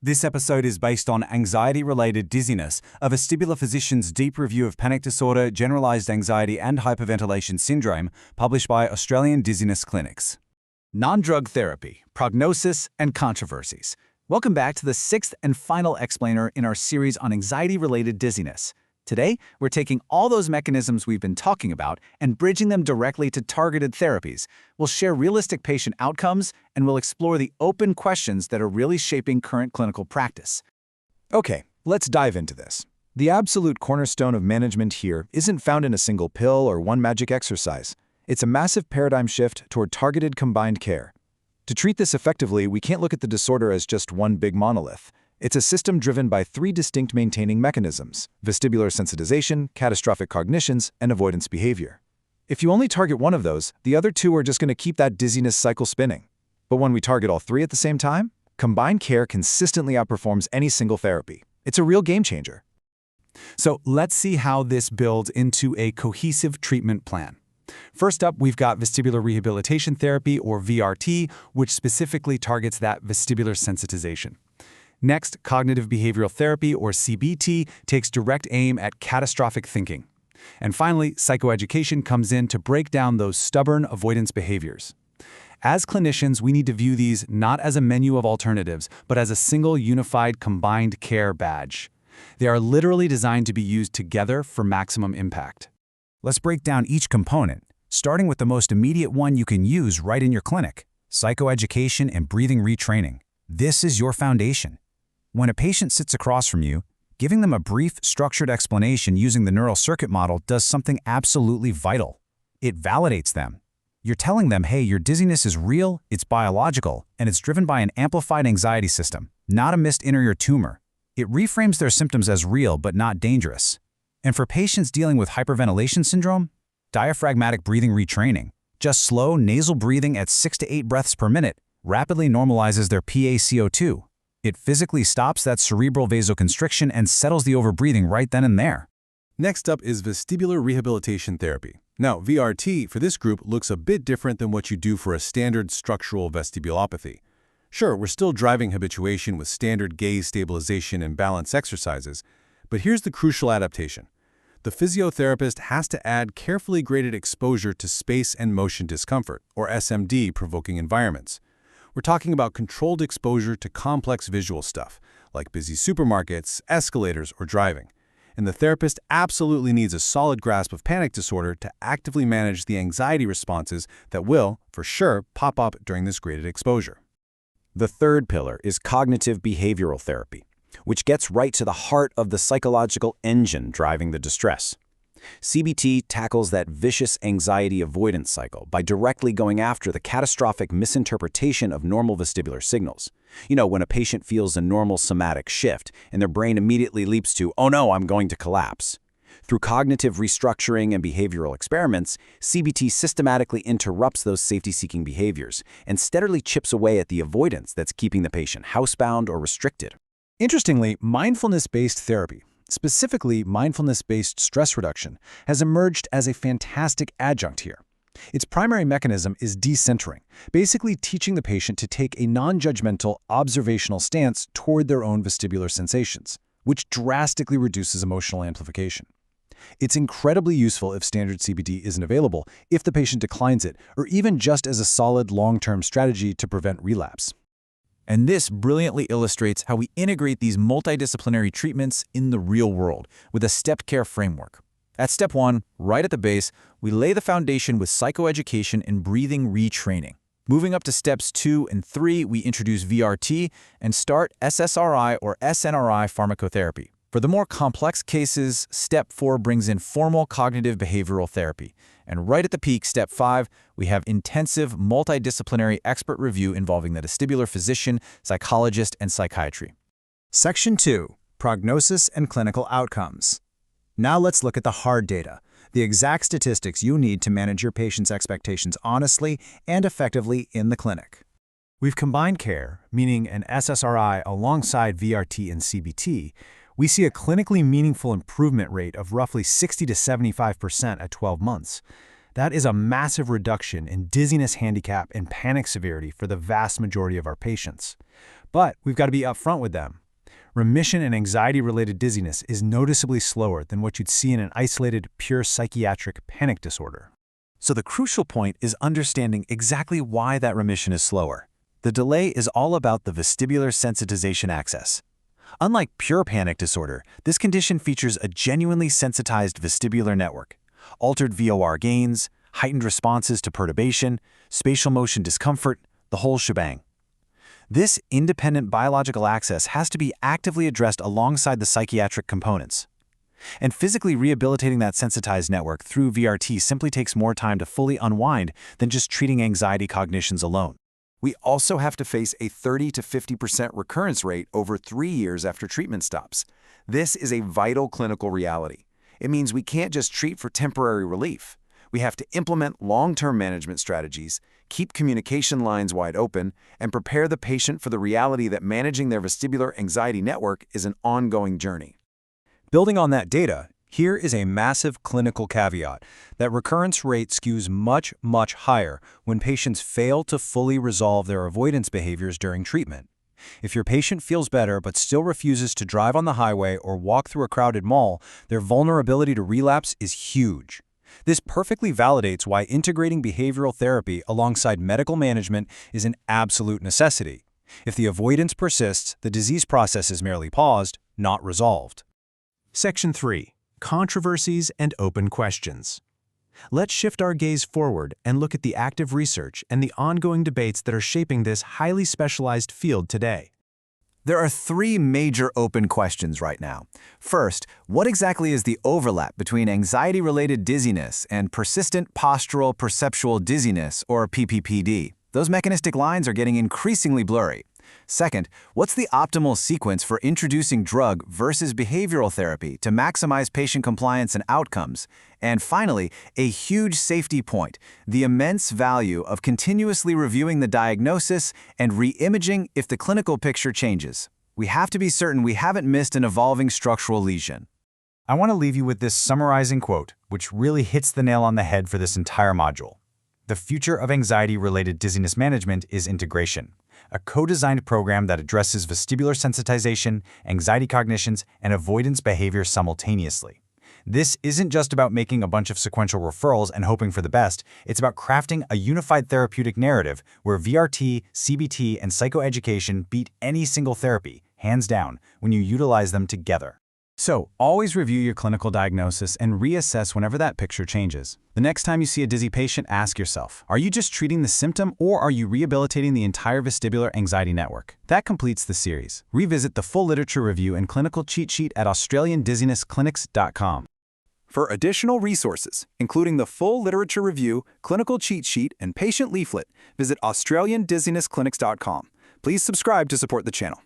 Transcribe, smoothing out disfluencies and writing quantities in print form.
This episode is based on Anxiety-Related Dizziness, a Vestibular Physician's Deep review of panic disorder, generalized anxiety, and hyperventilation syndrome, published by Australian Dizziness Clinics. Non-drug therapy, prognosis, and controversies. Welcome back to the sixth and final explainer in our series on anxiety-related dizziness. Today, we're taking all those mechanisms we've been talking about and bridging them directly to targeted therapies. We'll share realistic patient outcomes, and we'll explore the open questions that are really shaping current clinical practice. Okay, let's dive into this. The absolute cornerstone of management here isn't found in a single pill or one magic exercise. It's a massive paradigm shift toward targeted combined care. To treat this effectively, we can't look at the disorder as just one big monolith. It's a system driven by three distinct maintaining mechanisms: vestibular sensitization, catastrophic cognitions, and avoidance behavior. If you only target one of those, the other two are just going to keep that dizziness cycle spinning. But when we target all three at the same time, combined care consistently outperforms any single therapy. It's a real game changer. So let's see how this builds into a cohesive treatment plan. First up, we've got vestibular rehabilitation therapy, or VRT, which specifically targets that vestibular sensitization. Next, cognitive behavioral therapy, or CBT, takes direct aim at catastrophic thinking. And finally, psychoeducation comes in to break down those stubborn avoidance behaviors. As clinicians, we need to view these not as a menu of alternatives, but as a single unified combined care badge. They are literally designed to be used together for maximum impact. Let's break down each component, starting with the most immediate one you can use right in your clinic: psychoeducation and breathing retraining. This is your foundation. When a patient sits across from you, giving them a brief, structured explanation using the neural circuit model does something absolutely vital. It validates them. You're telling them, hey, your dizziness is real, it's biological, and it's driven by an amplified anxiety system, not a missed inner ear tumor. It reframes their symptoms as real but not dangerous. And for patients dealing with hyperventilation syndrome, diaphragmatic breathing retraining, just slow nasal breathing at 6 to 8 breaths per minute, rapidly normalizes their PaCO2. It physically stops that cerebral vasoconstriction and settles the overbreathing right then and there. Next up is vestibular rehabilitation therapy. Now, VRT for this group looks a bit different than what you do for a standard structural vestibulopathy. Sure, we're still driving habituation with standard gaze stabilization and balance exercises, but here's the crucial adaptation. The physiotherapist has to add carefully graded exposure to space and motion discomfort, or SMD-provoking environments. We're talking about controlled exposure to complex visual stuff, like busy supermarkets, escalators, or driving. And the therapist absolutely needs a solid grasp of panic disorder to actively manage the anxiety responses that will, for sure, pop up during this graded exposure. The third pillar is cognitive behavioral therapy, which gets right to the heart of the psychological engine driving the distress. CBT tackles that vicious anxiety avoidance cycle by directly going after the catastrophic misinterpretation of normal vestibular signals. You know, when a patient feels a normal somatic shift and their brain immediately leaps to, oh no, I'm going to collapse. Through cognitive restructuring and behavioral experiments, CBT systematically interrupts those safety-seeking behaviors and steadily chips away at the avoidance that's keeping the patient housebound or restricted. Interestingly, mindfulness-based therapy, specifically mindfulness-based stress reduction, has emerged as a fantastic adjunct here. Its primary mechanism is decentering, basically teaching the patient to take a non-judgmental, observational stance toward their own vestibular sensations, which drastically reduces emotional amplification. It's incredibly useful if standard CBT isn't available, if the patient declines it, or even just as a solid long-term strategy to prevent relapse. And this brilliantly illustrates how we integrate these multidisciplinary treatments in the real world with a stepped care framework. At step 1, right at the base, we lay the foundation with psychoeducation and breathing retraining. Moving up to steps 2 and 3, we introduce VRT and start SSRI or SNRI pharmacotherapy. For the more complex cases, step 4 brings in formal cognitive behavioral therapy. And right at the peak, step 5, we have intensive multidisciplinary expert review involving the vestibular physician, psychologist, and psychiatry. Section 2, Prognosis and Clinical Outcomes. Now let's look at the hard data, the exact statistics you need to manage your patient's expectations honestly and effectively in the clinic. We've combined care, meaning an SSRI alongside VRT and CBT. We see a clinically meaningful improvement rate of roughly 60 to 75% at 12 months. That is a massive reduction in dizziness handicap and panic severity for the vast majority of our patients. But we've got to be upfront with them. Remission in anxiety-related dizziness is noticeably slower than what you'd see in an isolated, pure psychiatric panic disorder. So the crucial point is understanding exactly why that remission is slower. The delay is all about the vestibular sensitization axis. Unlike pure panic disorder, this condition features a genuinely sensitized vestibular network, altered VOR gains, heightened responses to perturbation, spatial motion discomfort, the whole shebang. This independent biological axis has to be actively addressed alongside the psychiatric components. And physically rehabilitating that sensitized network through VRT simply takes more time to fully unwind than just treating anxiety cognitions alone. We also have to face a 30 to 50% recurrence rate over 3 years after treatment stops. This is a vital clinical reality. It means we can't just treat for temporary relief. We have to implement long-term management strategies, keep communication lines wide open, and prepare the patient for the reality that managing their vestibular anxiety network is an ongoing journey. Building on that data, here is a massive clinical caveat that recurrence rate skews much, much higher when patients fail to fully resolve their avoidance behaviors during treatment. If your patient feels better but still refuses to drive on the highway or walk through a crowded mall, their vulnerability to relapse is huge. This perfectly validates why integrating behavioral therapy alongside medical management is an absolute necessity. If the avoidance persists, the disease process is merely paused, not resolved. Section 3. Controversies and Open Questions. Let's shift our gaze forward and look at the active research and the ongoing debates that are shaping this highly specialized field today. There are 3 major open questions right now. First, what exactly is the overlap between anxiety-related dizziness and persistent postural perceptual dizziness, or PPPD? Those mechanistic lines are getting increasingly blurry. Second, what's the optimal sequence for introducing drug versus behavioral therapy to maximize patient compliance and outcomes? And finally, a huge safety point, the immense value of continuously reviewing the diagnosis and re-imaging if the clinical picture changes. We have to be certain we haven't missed an evolving structural lesion. I want to leave you with this summarizing quote, which really hits the nail on the head for this entire module. The future of anxiety-related dizziness management is integration, a co-designed program that addresses vestibular sensitization, anxiety cognitions, and avoidance behavior simultaneously. This isn't just about making a bunch of sequential referrals and hoping for the best. It's about crafting a unified therapeutic narrative where VRT, CBT, and psychoeducation beat any single therapy, hands down, when you utilize them together. So, always review your clinical diagnosis and reassess whenever that picture changes. The next time you see a dizzy patient, ask yourself, are you just treating the symptom or are you rehabilitating the entire vestibular anxiety network? That completes the series. Revisit the full literature review and clinical cheat sheet at AustralianDizzinessClinics.com. For additional resources, including the full literature review, clinical cheat sheet, and patient leaflet, visit AustralianDizzinessClinics.com. Please subscribe to support the channel.